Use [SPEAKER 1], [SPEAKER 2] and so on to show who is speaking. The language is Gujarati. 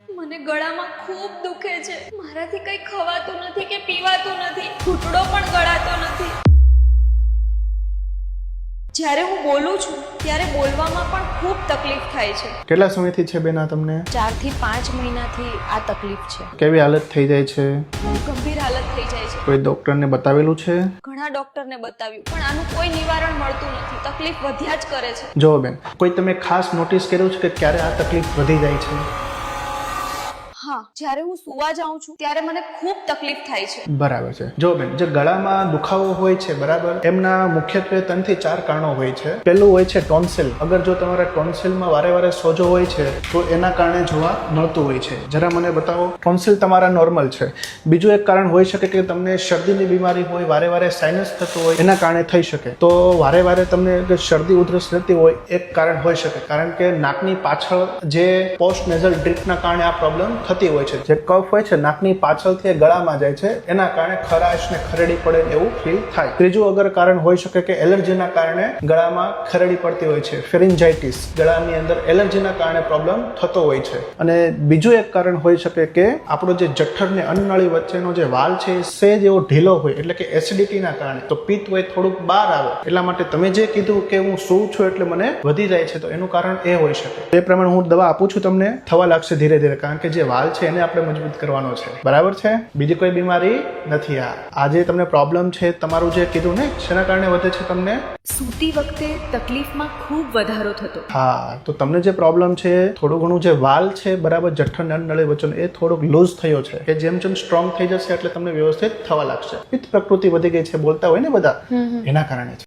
[SPEAKER 1] મને ગળામાં ખૂબ દુખે છે. મારાથી કંઈ ખવાતું નથી કે પીવાતું નથી. ઘૂંટડો પણ ગળાતો નથી. જ્યારે હું બોલું છું ત્યારે બોલવામાં પણ ખૂબ તકલીફ થાય છે.
[SPEAKER 2] કેટલા સમયથી છે બેન આ તમને?
[SPEAKER 1] 4 થી 5 મહિનાથી આ તકલીફ છે.
[SPEAKER 2] કેવી હાલત થઈ જાય છે?
[SPEAKER 1] ગંભીર હાલત થઈ જાય છે.
[SPEAKER 2] કોઈ ડોક્ટરને બતાવેલું છે?
[SPEAKER 1] ઘણા ડોક્ટરને બતાવ્યું પણ આનું કોઈ નિવારણ મળતું નથી. તકલીફ વધ્યા જ કરે છે.
[SPEAKER 2] જો બેન, કોઈ તમે ખાસ નોટિસ કર્યું છે કે ક્યારે આ તકલીફ વધી જાય છે?
[SPEAKER 1] હા, જ્યારે હું સુવા જાઉં છું ત્યારે મને ખૂબ તકલીફ થાય છે.
[SPEAKER 2] બરાબર છે. જો બેન, જે ગળામાં દુખાવો હોય છે બરાબર, એમના મુખ્યત્વે 3 થી 4 કારણો હોય છે. પહેલું હોય છે ટોન્સિલ. અગર જો તમારા ટોન્સિલમાં વારે વારે સોજો હોય છે તો એના કારણે જોવા મળતું હોય છે. જરા મને બતાવો. ટોન્સિલ તમારા નોર્મલ છે. બીજું એક કારણ હોઈ શકે કે તમને શરદીની બીમારી હોય, વારે વારે સાઇનસ થતું હોય, એના કારણે થઈ શકે. તો વારે વારે તમને શરદી ઉધરસ રહેતી હોય એક કારણ હોઈ શકે, કારણ કે નાકની પાછળ જે પોસ્ટ નેઝલ ડ્રીપના કારણે આ પ્રોબ્લેમ થતી હોય છે. જે કફ હોય છે નાકની પાછળથી ગળામાં જાય છે, એના કારણે ખરાશ ને ખરેડી પડે એવું ફીલ થાય. ત્રીજું અગર કારણ હોઈ શકે કે એલર્જીના કારણે ગળામાં ખરેડી પડતી હોય છે, ફેરિન્જાઇટિસ. ગળાની અંદર એલર્જીના કારણે પ્રોબ્લેમ થતો હોય છે. અને બીજું એક કારણ હોઈ શકે કે આપણો જે જઠર ને અન્નનળી વચ્ચેનો જે વાલ છે એ સહેજ એવો ઢીલો હોય, એટલે કે એસિડિટીના કારણે. તો પિત્ત હોય થોડુંક બહાર આવે. એટલા માટે તમે જે કીધું કે હું સૂવું છું એટલે મને વધી જાય છે, તો એનું કારણ એ હોઈ શકે. તે પ્રમાણે હું દવા આપું છું, તમને થવા લાગશે ધીરે ધીરે, કારણ કે જે વાલ છે એને આપણે મજબૂત કરવાનો છે. બરાબર છે? બીજી કોઈ બીમારી નથી. આજે તમને પ્રોબ્લેમ છે તમારું જે કીધું ને, શેના કારણે વધે છે તમને?
[SPEAKER 1] સૂતી વખતે તકલીફમાં ખૂબ વધારો થતો.
[SPEAKER 2] હા, તો તમને જે પ્રોબ્લેમ છે થોડું ઘણું જે વાલ છે બરાબર જઠર ને અન્નનળી વચ્ચેનો એ થોડુંક લૂઝ થયો છે, કે જેમ જેમ સ્ટ્રોંગ થઈ જશે એટલે તમને વ્યવસ્થિત થવા લાગશે. પિત્ત પ્રકૃતિ વધી ગઈ છે બોલતા હોય ને બધા, એના કારણે છે.